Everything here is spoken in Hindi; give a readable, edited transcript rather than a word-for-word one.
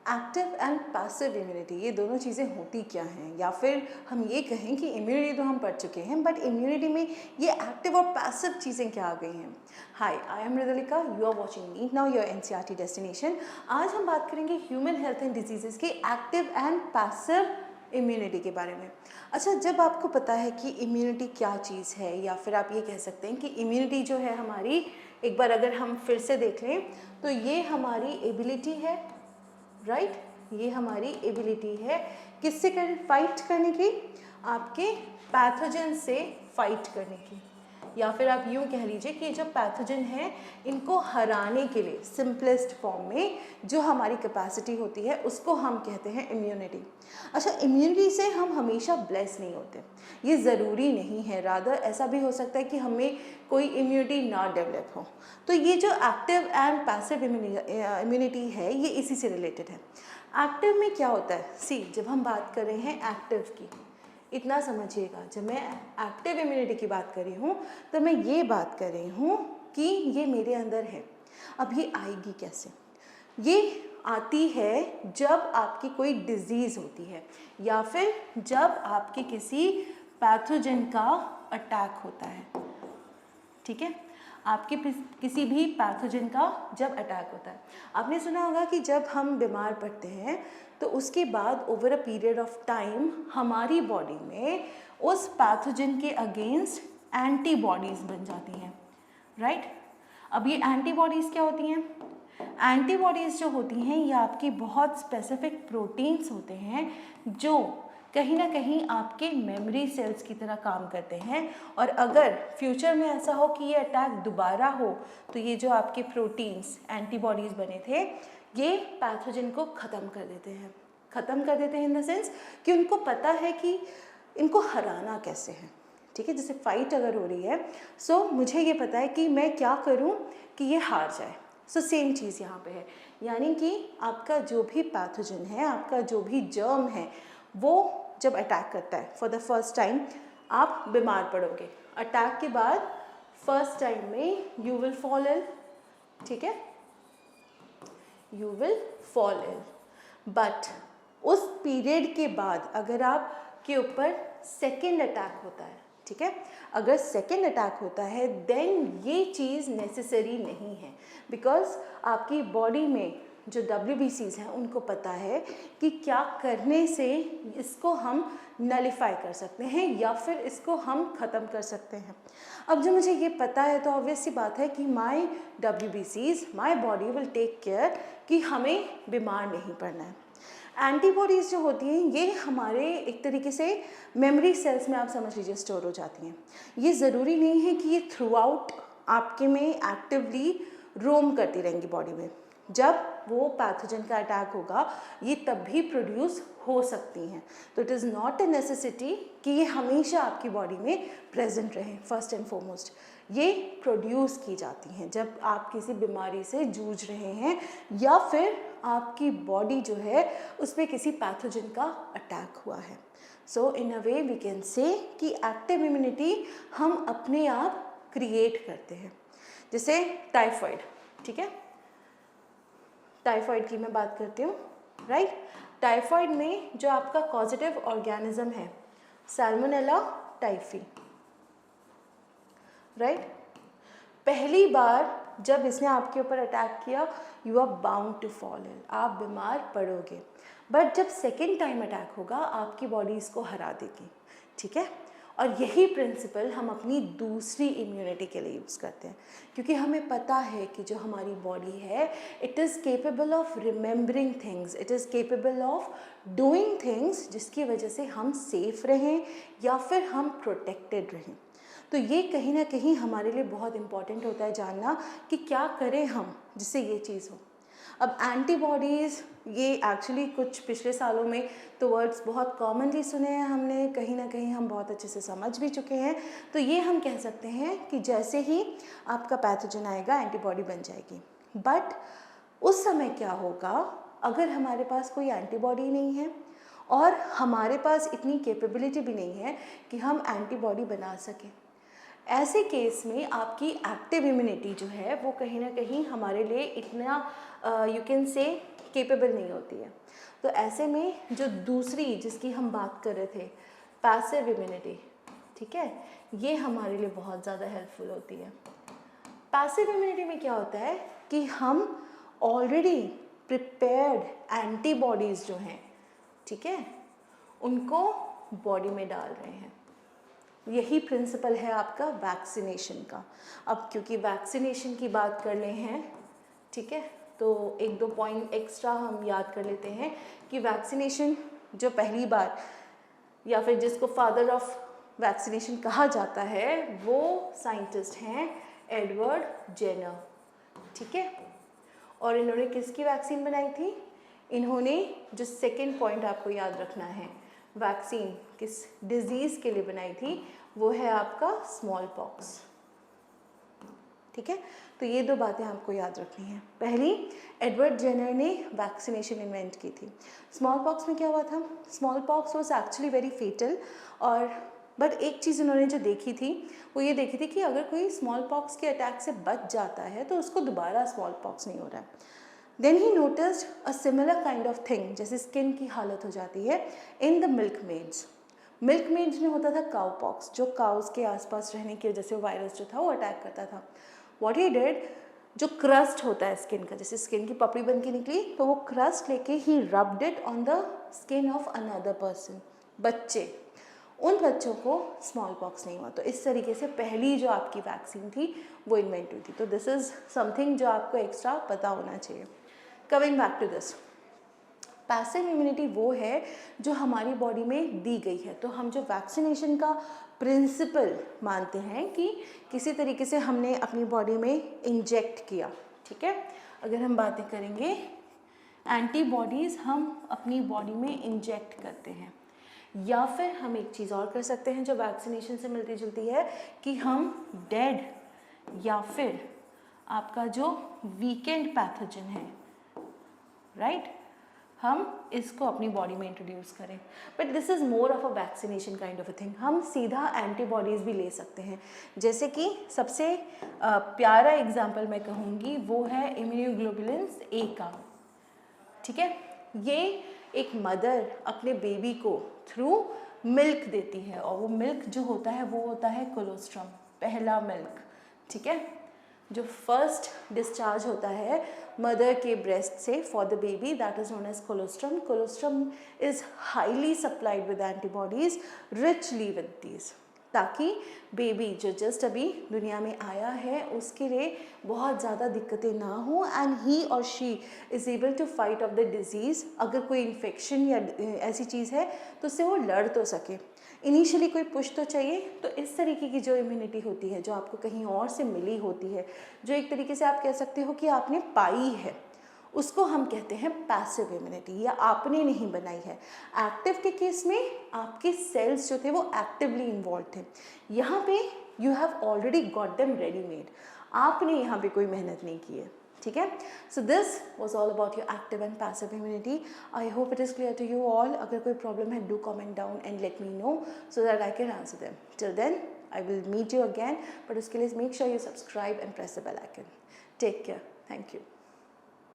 एक्टिव एंड पैसिव इम्यूनिटी, ये दोनों चीज़ें होती क्या हैं, या फिर हम ये कहें कि इम्यूनिटी तो हम पढ़ चुके हैं, बट इम्यूनिटी में ये एक्टिव और पैसिव चीज़ें क्या आ गई हैं। Hi, I am Mridulika, you are watching NEET now, your NCERT destination. आज हम बात करेंगे ह्यूमन हेल्थ एंड डिजीज़ेज़ के एक्टिव एंड पैसिव इम्यूनिटी के बारे में। अच्छा, जब आपको पता है कि इम्यूनिटी क्या चीज़ है, या फिर आप ये कह सकते हैं कि इम्यूनिटी जो है हमारी, एक बार अगर हम फिर से देख लें तो ये हमारी एबिलिटी है, राइट, ये हमारी एबिलिटी है किससे फाइट करने की, आपके पैथोजन से फाइट करने की, या फिर आप यूँ कह लीजिए कि जो पैथोजन है इनको हराने के लिए सिंपलेस्ट फॉर्म में जो हमारी कैपेसिटी होती है उसको हम कहते हैं इम्यूनिटी। अच्छा, इम्यूनिटी से हम हमेशा ब्लेस नहीं होते, ये ज़रूरी नहीं है, रादर ऐसा भी हो सकता है कि हमें कोई इम्यूनिटी ना डेवलप हो। तो ये जो एक्टिव एंड पैसिव इम्यूनिटी है ये इसी से रिलेटेड है। एक्टिव में क्या होता है, सी जब हम बात कर रहे हैं एक्टिव की, इतना समझिएगा, जब मैं एक्टिव इम्यूनिटी की बात कर रही हूँ तो मैं ये बात कर रही हूँ कि ये मेरे अंदर है। अब ये आएगी कैसे, ये आती है जब आपकी कोई डिजीज़ होती है, या फिर जब आपके किसी पैथोजन का अटैक होता है, ठीक है, आपके किसी भी पैथोजन का जब अटैक होता है। आपने सुना होगा कि जब हम बीमार पड़ते हैं तो उसके बाद over a period of time हमारी बॉडी में उस पैथोजन के अगेंस्ट एंटीबॉडीज़ बन जाती हैं, राइट। अब ये एंटीबॉडीज़ क्या होती हैं, एंटीबॉडीज़ जो होती हैं ये आपकी बहुत स्पेसिफिक प्रोटीन्स होते हैं जो कहीं ना कहीं आपके मेमोरी सेल्स की तरह काम करते हैं, और अगर फ्यूचर में ऐसा हो कि ये अटैक दोबारा हो तो ये जो आपके प्रोटीन्स एंटीबॉडीज़ बने थे ये पैथोजन को ख़त्म कर देते हैं। ख़त्म कर देते हैं इन द सेंस कि उनको पता है कि इनको हराना कैसे है, ठीक है। जैसे फाइट अगर हो रही है, सो मुझे ये पता है कि मैं क्या करूं कि ये हार जाए। सो सेम चीज़ यहाँ पे है, यानी कि आपका जो भी पैथोजन है, आपका जो भी जर्म है, वो जब अटैक करता है फॉर द फर्स्ट टाइम, आप बीमार पड़ोगे। अटैक के बाद फर्स्ट टाइम में यू विल फॉल इल, ठीक है, you will fall ill, but उस पीरियड के बाद अगर आपके ऊपर सेकेंड अटैक होता है, ठीक है, अगर सेकेंड अटैक होता है देन ये चीज़ नेसेसरी नहीं है, बिकॉज आपकी बॉडी में जो WBCs हैं उनको पता है कि क्या करने से इसको हम नलिफाई कर सकते हैं या फिर इसको हम ख़त्म कर सकते हैं। अब जो मुझे ये पता है तो ऑब्वियस सी बात है कि my WBCs, my body will take care कि हमें बीमार नहीं पड़ना है। एंटीबॉडीज़ जो होती हैं ये हमारे एक तरीके से मेमोरी सेल्स में आप समझ लीजिए स्टोर हो जाती हैं। ये ज़रूरी नहीं है कि ये थ्रू आउट आपके में एक्टिवली रोम करती रहेंगी बॉडी में। जब वो पैथोजन का अटैक होगा ये तब भी प्रोड्यूस हो सकती हैं, तो it is not a necessity कि ये हमेशा आपकी बॉडी में प्रेजेंट रहें। फर्स्ट एंड फॉरमोस्ट ये प्रोड्यूस की जाती हैं जब आप किसी बीमारी से जूझ रहे हैं या फिर आपकी बॉडी जो है उस पर किसी पैथोजन का अटैक हुआ है। सो इन अ वे वी कैन से कि एक्टिव इम्यूनिटी हम अपने आप क्रिएट करते हैं। जैसे टाइफाइड, ठीक है, टाइफाइड की मैं बात करती हूँ, राइट। टाइफाइड में जो आपका कॉजेटिव ऑर्गेनिज्म है सैल्मोनेला टाइफी, राइट। पहली बार जब इसने आपके ऊपर अटैक किया you are bound to fall ill, आप बीमार पड़ोगे, बट जब सेकेंड टाइम अटैक होगा आपकी बॉडी इसको हरा देगी, ठीक है। और यही प्रिंसिपल हम अपनी दूसरी इम्यूनिटी के लिए यूज़ करते हैं, क्योंकि हमें पता है कि जो हमारी बॉडी है it is capable of remembering things, it is capable of doing things जिसकी वजह से हम सेफ रहें या फिर हम प्रोटेक्टेड रहें। तो ये कहीं ना कहीं हमारे लिए बहुत इम्पॉर्टेंट होता है जानना कि क्या करें हम जिससे ये चीज़ हो। अब एंटीबॉडीज़ ये एक्चुअली कुछ पिछले सालों में तो वर्ड्स बहुत कॉमनली सुने हैं हमने, कहीं ना कहीं हम बहुत अच्छे से समझ भी चुके हैं। तो ये हम कह सकते हैं कि जैसे ही आपका पैथोजन आएगा एंटीबॉडी बन जाएगी, बट उस समय क्या होगा अगर हमारे पास कोई एंटीबॉडी नहीं है और हमारे पास इतनी कैपेबिलिटी भी नहीं है कि हम एंटीबॉडी बना सकें। ऐसे केस में आपकी एक्टिव इम्यूनिटी जो है वो कहीं ना कहीं हमारे लिए इतना यू कैन से केपेबल नहीं होती है। तो ऐसे में जो दूसरी जिसकी हम बात कर रहे थे, पैसिव इम्यूनिटी, ठीक है, ये हमारे लिए बहुत ज़्यादा हेल्पफुल होती है। पैसिव इम्यूनिटी में क्या होता है कि हम ऑलरेडी प्रिपेयर्ड एंटीबॉडीज़ जो हैं, ठीक है, उनको बॉडी में डाल रहे हैं। यही प्रिंसिपल है आपका वैक्सीनेशन का। अब क्योंकि वैक्सीनेशन की बात कर रहे हैं, ठीक है, तो एक दो पॉइंट एक्स्ट्रा हम याद कर लेते हैं कि वैक्सीनेशन जो पहली बार या फिर जिसको फादर ऑफ वैक्सीनेशन कहा जाता है वो साइंटिस्ट हैं एडवर्ड जेनर, ठीक है। और इन्होंने किसकी वैक्सीन बनाई थी? इन्होंने जो सेकेंड पॉइंट आपको याद रखना है, वैक्सीन किस डिजीज़ के लिए बनाई थी, वो है आपका स्मॉल पॉक्स, ठीक है। तो ये दो बातें आपको याद रखनी है। पहली, एडवर्ड जेनर ने वैक्सीनेशन इन्वेंट की थी। स्मॉल पॉक्स में क्या हुआ था? Smallpox was actually very fatal, और बट एक चीज़ उन्होंने जो देखी थी वो ये देखी थी कि अगर कोई स्मॉल पॉक्स के अटैक से बच जाता है तो उसको दोबारा स्मॉल पॉक्स नहीं हो रहा है। Then he noticed a similar kind of thing, जैसे स्किन की हालत हो जाती है in the milkmaids. Milkmaids में होता था काउ पॉक्स, जो काउस के आसपास रहने की वजह से वायरस जो था वो अटैक करता था। व्हाट ही डिड, जो क्रस्ट होता है स्किन का, जैसे स्किन की पपड़ी बन के निकली तो वो क्रस्ट लेके ही rubbed it on the skin of another person, बच्चे, उन बच्चों को स्मॉल पॉक्स नहीं हुआ। तो इस तरीके से पहली जो आपकी वैक्सीन थी वो इन्वेंट हुई थी। तो दिस इज़ समथिंग जो आपको एक्स्ट्रा पता होना चाहिए। Coming back to this, passive immunity वो है जो हमारी बॉडी में दी गई है। तो हम जो वैक्सीनेशन का प्रिंसिपल मानते हैं कि किसी तरीके से हमने अपनी बॉडी में इंजेक्ट किया, ठीक है। अगर हम बातें करेंगे एंटीबॉडीज़ हम अपनी बॉडी में इंजेक्ट करते हैं, या फिर हम एक चीज़ और कर सकते हैं जो वैक्सीनेशन से मिलती जुलती है कि हम डेड या फिर आपका जो वीकेंड पैथोजन है, राइट, हम इसको अपनी बॉडी में इंट्रोड्यूस करें। But this is more of a vaccination kind of a thing. हम सीधा एंटीबॉडीज़ भी ले सकते हैं, जैसे कि सबसे प्यारा एग्जाम्पल मैं कहूँगी वो है इम्यूनोग्लोबुलिन्स ए का, ठीक है। ये एक मदर अपने बेबी को थ्रू मिल्क देती है, और वो मिल्क जो होता है वो होता है कोलोस्ट्रम, पहला मिल्क, ठीक है, जो फर्स्ट डिस्चार्ज होता है मदर के ब्रेस्ट से for the baby, that is known as colostrum. Colostrum is highly supplied with antibodies richly with these, ताकि बेबी जो जस्ट अभी दुनिया में आया है उसके लिए बहुत ज़्यादा दिक्कतें ना हो, एंड ही और she is able to fight off the disease. अगर कोई इन्फेक्शन या ऐसी चीज़ है तो उससे वो लड़ तो सके। इनिशियली कोई पुश तो चाहिए। तो इस तरीके की जो इम्यूनिटी होती है, जो आपको कहीं और से मिली होती है, जो एक तरीके से आप कह सकते हो कि आपने पाई है, उसको हम कहते हैं पैसिव इम्यूनिटी, या आपने नहीं बनाई है। एक्टिव के केस में आपके सेल्स जो थे वो एक्टिवली इन्वॉल्व थे। यहाँ पे you have already got them readymade, आपने यहाँ पे कोई मेहनत नहीं की है, ठीक है। So this was all about your active and passive immunity. I hope it is clear to you all. अगर कोई प्रॉब्लम है, do comment down and let me know so that I can answer them. Till then I will meet you again, but उसके लिए make sure you subscribe and press the bell icon. Take care. Thank you.